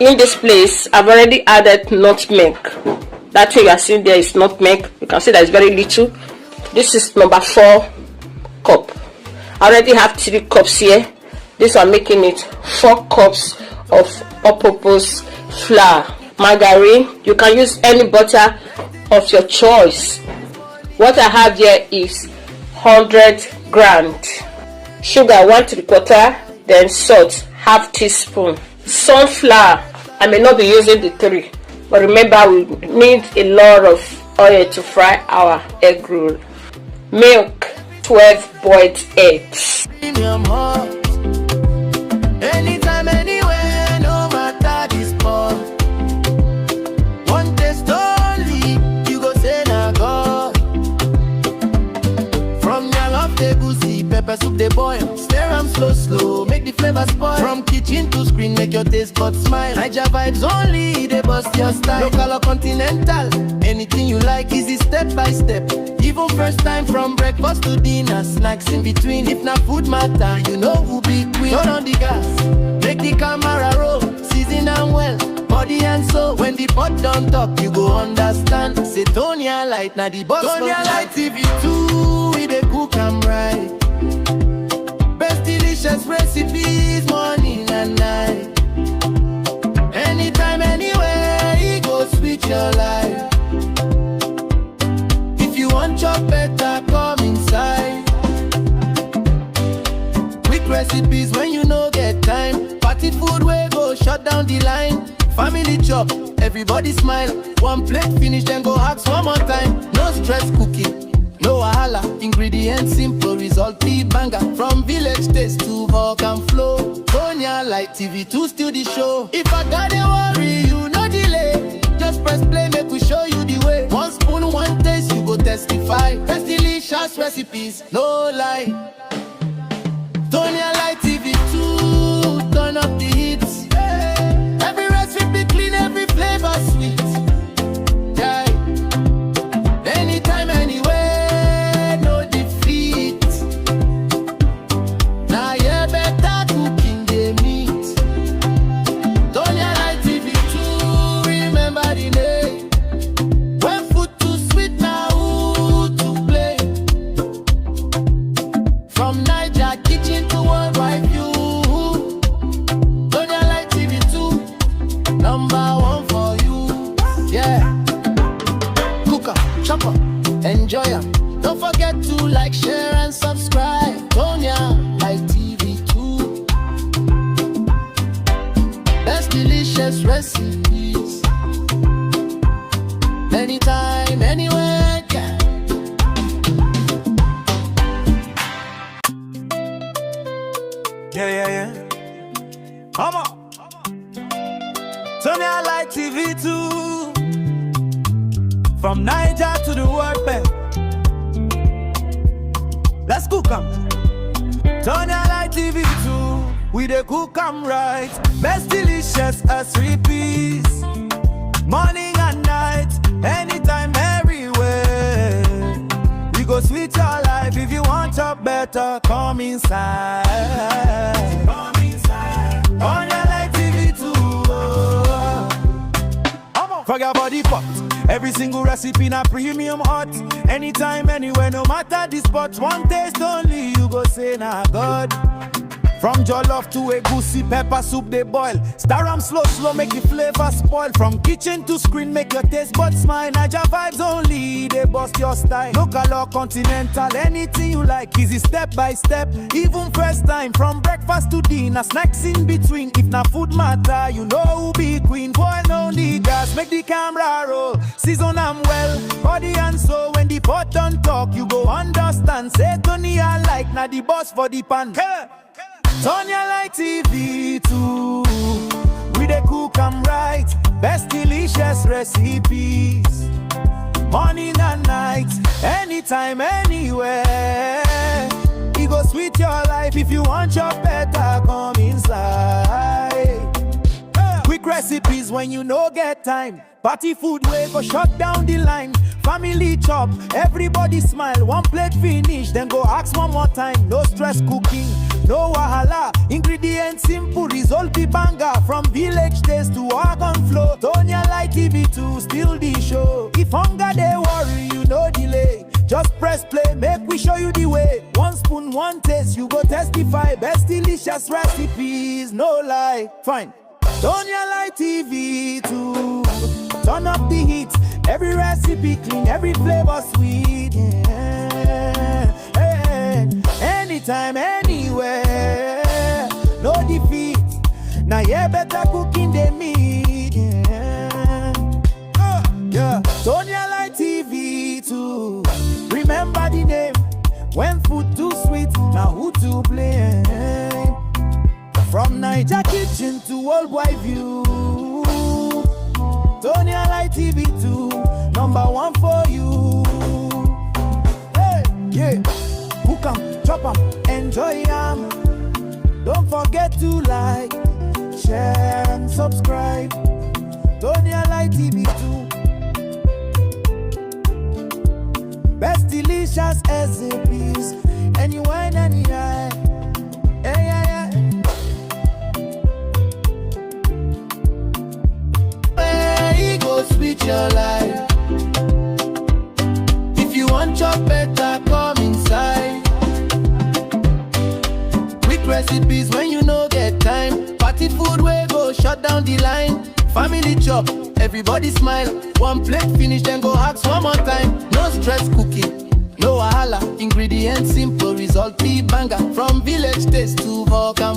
In this place, I've already added nutmeg. That thing you are seeing there is nutmeg. You can see that it's very little. This is number 4 cup. I already have 3 cups here. This one making it 4 cups of all-purpose flour. Margarine, you can use any butter of your choice. What I have here is 100 grams. Sugar 1 3/4, then salt half teaspoon. Sunflower, I may not be using the 3, but remember we need a lot of oil to fry our egg roll. Milk 12 boiled eggs. Anytime, anywhere, no matter the spot. One taste only, you go say na God. From your love, the goosey, pepper soup, they boil. Stir them slow, make the flavor spoil. From kitchen to screen, make your taste buds smile. Niger vibes only, they bust your style. Local or continental, anything you like, easy step by step. Even first time from breakfast to dinner, snacks in between. If not food matter, you know who be queen. Turn on the gas, make the camera roll. Season and well, body and soul. When the pot don't talk, you go understand. Say Tonia light, now the boss. Tonia light TV2, we dey cook and right. Best delicious recipes, morning and night. Anytime, anywhere, it goes sweet your life. You want your better, come inside. Quick recipes when you no get time. Party food where go shut down the line. Family chop, everybody smile. One plate finish, then go ask one more time. No stress cooking, no wahala. Ingredients simple, result be banger. From village taste to volcan flow. Tonia Light TV2 still the show. If I gotta worry, you no delay. Just press play, make we show you the way. One spoon, one taste, you go testify. Best delicious recipes, no lie. Tonia Light TV2, turn up the hits. Every recipe clean, every flavor sweet. Yeah. Anytime, anywhere, no defeat. Now yeah, better cooking they meet. Tonia Light TV2, remember the name. When food too sweet, now who to play? From Niger kitchen to worldwide view. Tonia Light TV2, number 1 for you. Yeah. Cooker, chopper, enjoy ya. Don't forget to like, share, and subscribe. Tonia Light TV2. Best delicious recipes. Anytime, anywhere, yeah. Yeah. Come on. Tonia Light TV2. From Niger to the world bank. Let's cook 'em. Tonia Light TV2. We dey cook 'em right. Best delicious recipes. Morning and night. Anytime, everywhere. We go sweet your life. If you want your better, come inside. Come inside. Tonia Light TV2. Forget about the pot. Every single recipe na premium hot. Anytime, anywhere, no matter the spot. One taste only, you go say na God. From jollof to a goosey, pepper soup they boil. Stir 'em slow, make the flavor spoil. From kitchen to screen, make your taste buds smile. Niger vibes only, they bust your style. Local or continental, anything you like. Easy step by step, even first time. From breakfast to dinner, snacks in between. If na food matter, you know who be queen. Boil no need gas, make the camera roll. Season 'em well, body and soul. When the pot don't talk, you go understand. Say Tonia like, na the boss for the pan. Tonia Light TV2. We dey cook 'em right. Best delicious recipes. Morning and night. Anytime, anywhere. It go sweet your life. If you want your better, come inside. Quick recipes when you no get time. Party food way go shut down the line. Family chop, everybody smile. One plate finish, then go ask one more time. No stress cooking. no wahala. Ingredients simple, result be banger. From village taste to organ flow. Tonia Light TV2 still the show. If hunger they worry, you no delay. Just press play, make we show you the way. One spoon, one taste, you go testify. Best delicious recipes, no lie. Fine. Tonia Light TV2. Turn up the heat. Every recipe clean, every flavor sweet. Yeah. Hey. Anytime, anywhere. No defeat. Now yeah, better cooking than me. Yeah. Yeah. Tonia Light TV2. Remember the name. When food too sweet, now who to blame? From Niger kitchen to worldwide view. Tonia Light TV2, #1 for you. Hey, yeah. Cook 'em, chop 'em, enjoy 'em. Don't forget to like, share and subscribe. Tonia Light TV2. Best delicious recipes, anywhere, anywhere. Yeah, yeah, yeah. Hey, go switch your life. If you want your better, come inside. Quick recipes when you no get time. Party food where go shut down the line. Family chop, everybody smile. One plate finish, then go ask one more time. No stress cooking, no wahala. Ingredients simple, result be banger. From village taste to volcano.